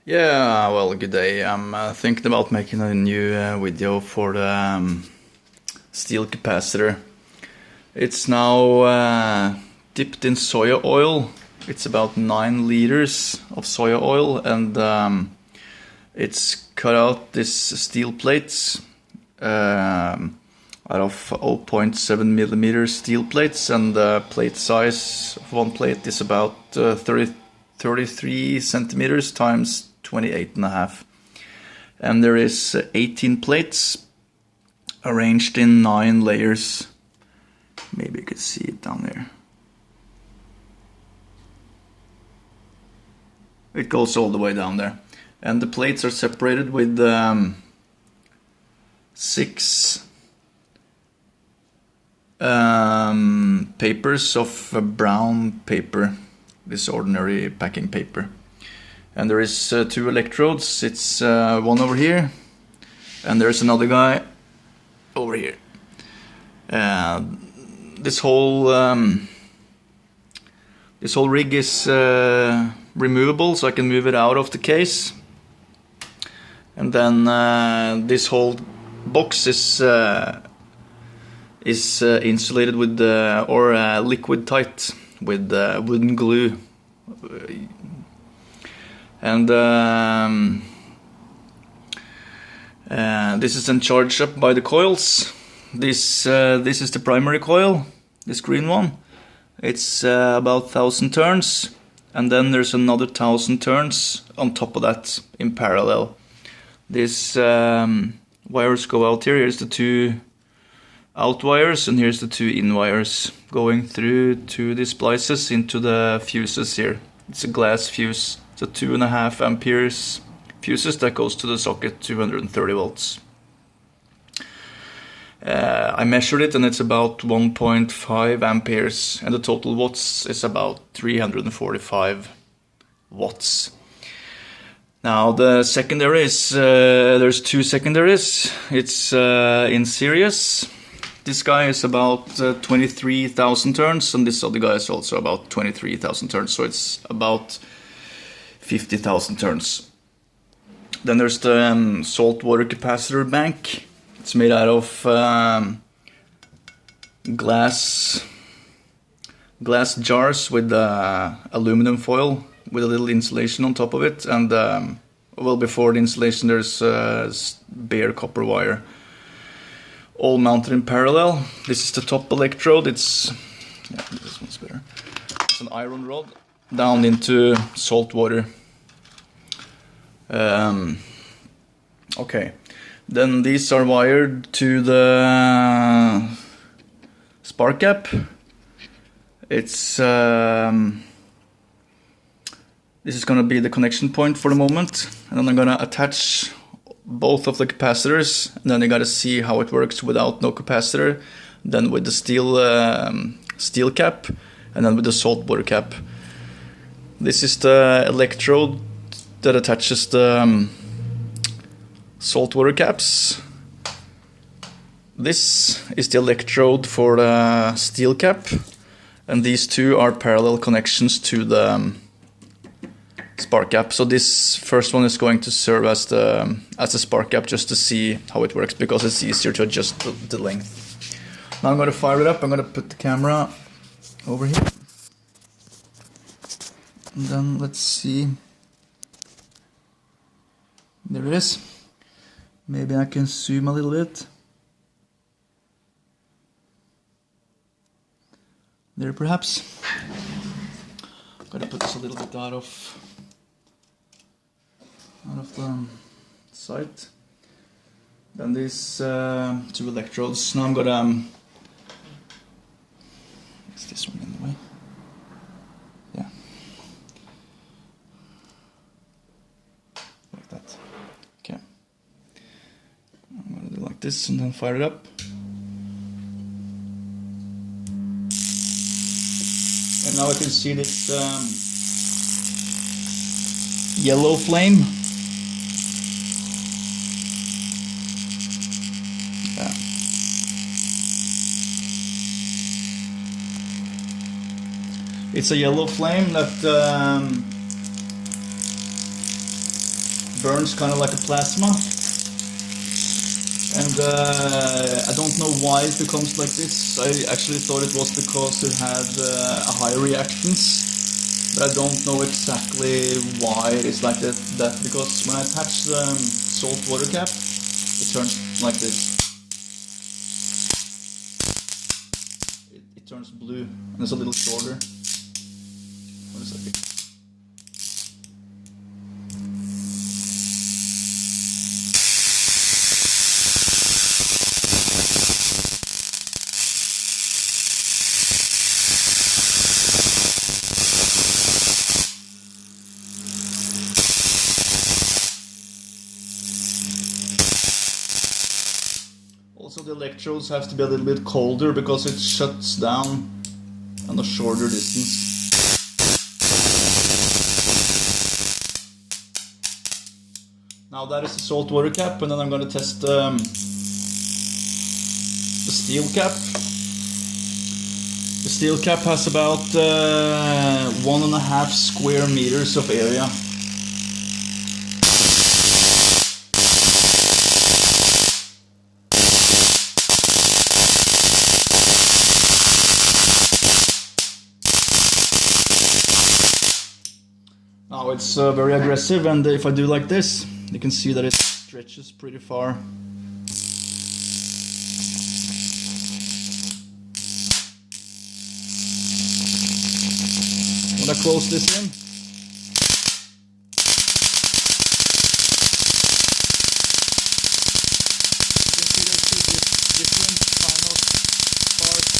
Yeah, well, good day. I'm thinking about making a new video for the steel capacitor. It's now dipped in soya oil. It's about 9 liters of soya oil, and it's cut out these steel plates out of 0.7 millimeter steel plates, and the plate size of one plate is about 33 centimeters times 28.5, and there is 18 plates arranged in 9 layers. Maybe you could see it down there. It goes all the way down there, and the plates are separated with 6 papers of brown paper, this ordinary packing paper. And there is 2 electrodes. It's one over here, and there's another guy over here. This whole rig is removable, so I can move it out of the case. And then this whole box is insulated with or liquid tight with wooden glue. And this is then charged up by the coils. This is the primary coil, this green one. It's about 1,000 turns, and then there's another 1,000 turns on top of that in parallel. These wires go out here. Here's the 2 out wires, and here's the 2 in wires going through to the splices into the fuses here. It's a glass fuse. It's a 2.5 amperes fuses that goes to the socket, 230 volts. I measured it, and it's about 1.5 amperes, and the total watts is about 345 watts. Now the secondary is, there's 2 secondaries. It's in series. This guy is about 23,000 turns, and this other guy is also about 23,000 turns, so it's about 50,000 turns. Then there's the saltwater capacitor bank. It's made out of glass jars with aluminum foil with a little insulation on top of it, and well, before the insulation there's bare copper wire, all mounted in parallel. This is the top electrode. It's this one's better. It's an iron rod down into salt water. Okay, then these are wired to the spark gap. It's this is gonna be the connection point for the moment, and then I'm gonna attach both of the capacitors, and then you gotta see how it works without no capacitor, then with the steel cap, and then with the salt water cap. This is the electrode that attaches the salt water caps. This is the electrode for the steel cap, and these 2 are parallel connections to the spark gap. So this first one is going to serve as the spark gap, just to see how it works, because it's easier to adjust the length. Now I'm going to fire it up. I'm going to put the camera over here, and then let's see. There it is. Maybe I can zoom a little bit. There, perhaps. I'm going to put this a little bit out of the sight. Then these 2 electrodes. Now I'm gonna is this one in the way? Yeah, like that. Okay, I'm gonna do like this and then fire it up. And now I can see this yellow flame. Yeah. It's a yellow flame that burns kind of like a plasma. And I don't know why it becomes like this. I actually thought it was because it had a high reactance. But I don't know exactly why it is like that because when I attach the salt water cap, it turns like this. It turns blue and it's a little shorter. What is that? Also, the electrodes have to be a little bit colder because it shuts down on a shorter distance. Now that is the salt water cap, and then I'm going to test the steel cap. The steel cap has about 1.5 square meters of area. Now it's very aggressive, and if I do like this, you can see that it stretches pretty far. When I close this in, you can see there's two different kind of parts.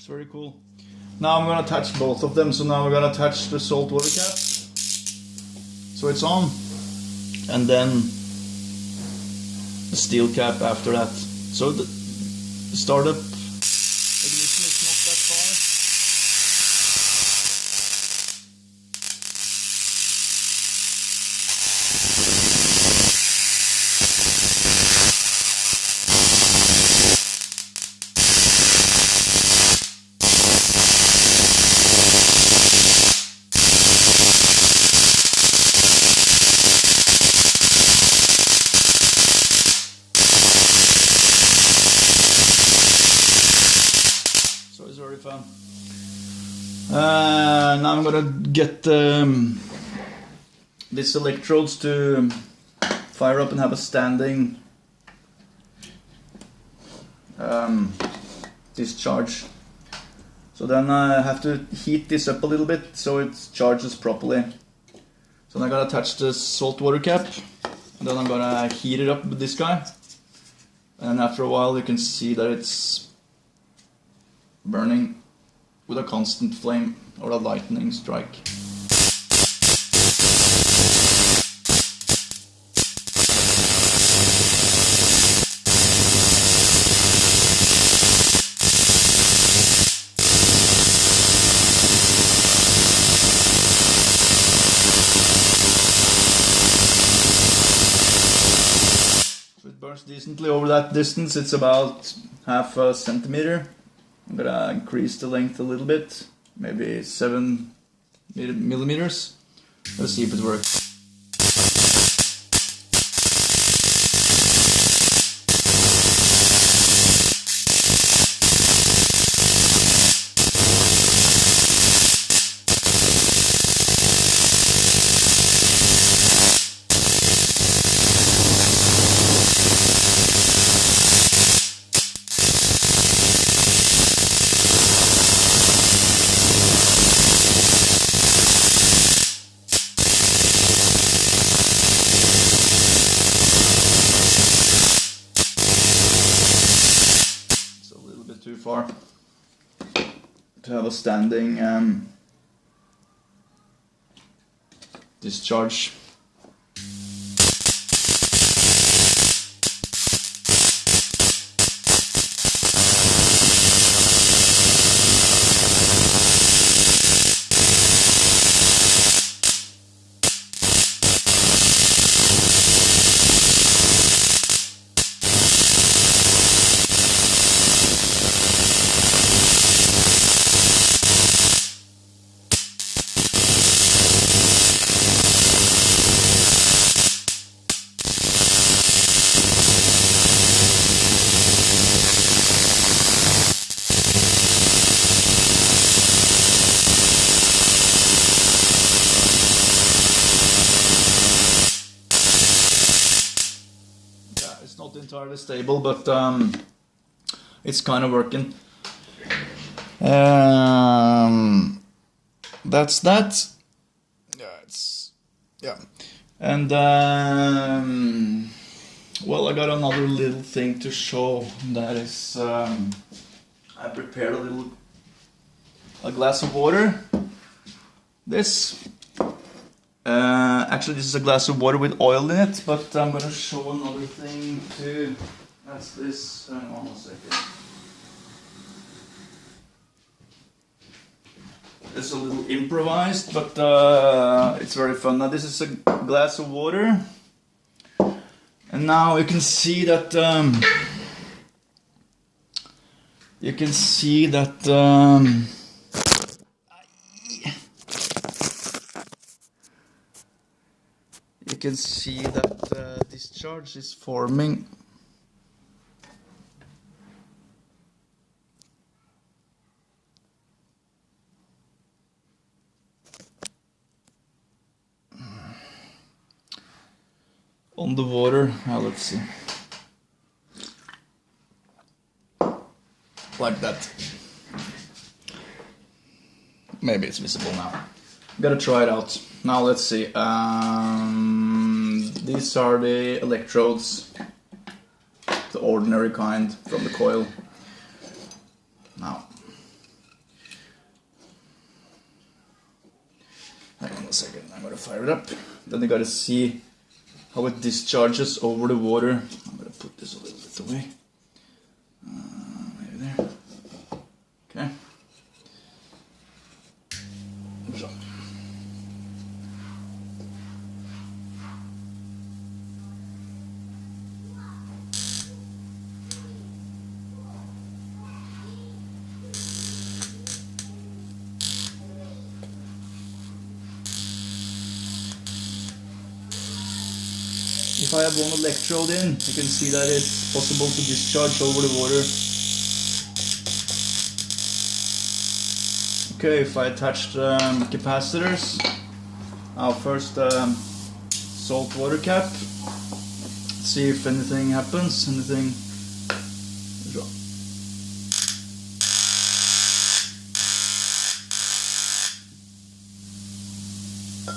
Very cool. Now I'm gonna attach both of them. So now we're gonna attach the salt water cap. So it's on, and then the steel cap after that. So the startup ignition is not that far. Very fun. Now I'm gonna get these electrodes to fire up and have a standing discharge. So then I have to heat this up a little bit so it charges properly. So I'm gonna attach the salt water cap, and then I'm gonna heat it up with this guy, and after a while you can see that it's burning with a constant flame or a lightning strike. So it burns decently over that distance. It's about 0.5 centimeter. I'm gonna increase the length a little bit, maybe 7 millimeters. Let's see if it works. Too far to have a standing discharge. fairly stable, but it's kind of working. That's that. Yeah, and well, I got another little thing to show. That is, I prepared a glass of water. Actually, this is a glass of water with oil in it, but I'm gonna show another thing too. That's this. Hang on a second. It's a little improvised, but it's very fun. Now this is a glass of water, and now you can see that you can see that discharge is forming. On the water. Now let's see. Like that. Maybe it's visible now. Gotta try it out. Now let's see. These are the electrodes, the ordinary kind from the coil. Now, hang on a second. I'm gonna fire it up. Then you gotta see how it discharges over the water. I'm gonna put this a little bit away. Maybe there. Okay. So. If I have one electrode in, you can see that it's possible to discharge over the water. Okay, if I attach the capacitors, I'll first salt water cap, see if anything happens, anything.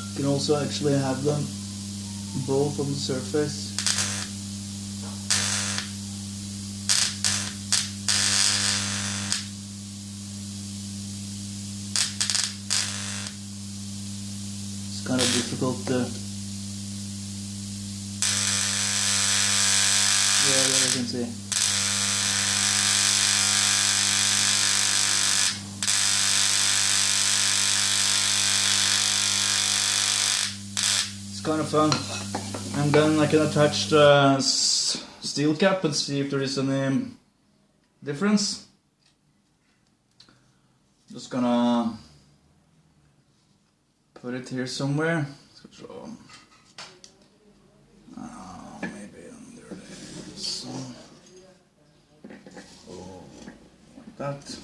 You can also actually have them both on the surface. It's kind of difficult to... Yeah, there you can see. It's kind of fun. And then I can attach the steel cap and see if there is any difference. Just gonna put it here somewhere. So, maybe under there. So, like that.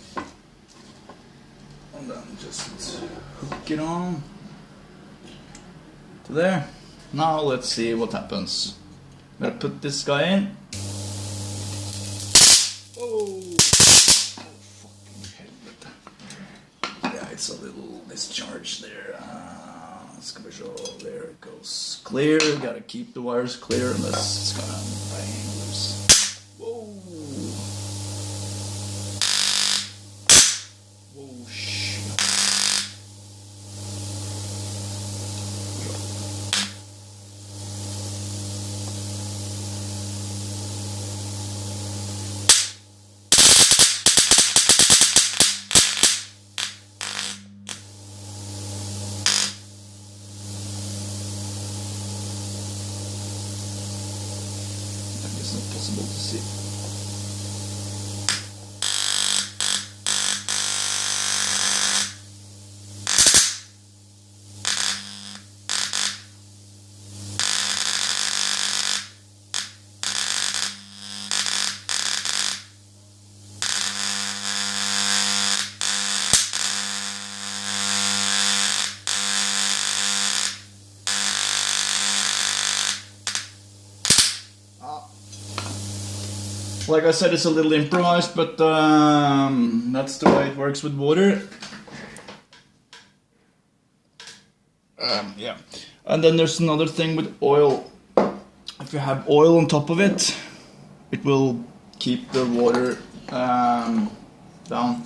And then just hook it on to there. Now let's see what happens. I'm gonna put this guy in. Oh, fucking helvete. Yeah, it's a little discharge there. There it goes. Clear. Gotta keep the wires clear unless it's gonna bang loose. Whoa. Whoa, shit. It's not possible to see. Like I said, it's a little improvised, but that's the way it works with water. Yeah. And then there's another thing with oil. If you have oil on top of it, it will keep the water down.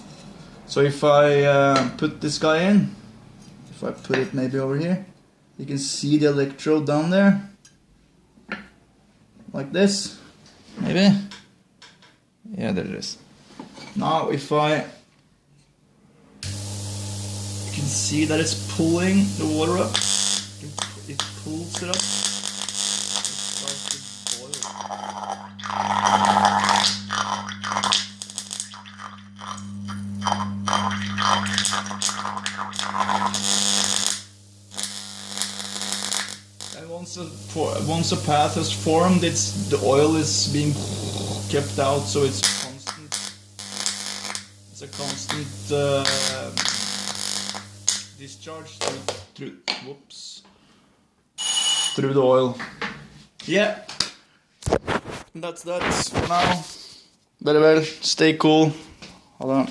So if I put this guy in, if I put it maybe over here, you can see the electrode down there, like this, maybe. Yeah, there it is. Now if you can see that it's pulling the water up, it pulls it up, it starts to boil. And once a path has formed, the oil is being kept out, so it's constant. It's a constant discharge through the oil. Yeah, that's that. Now, very well. Stay cool. Hold on.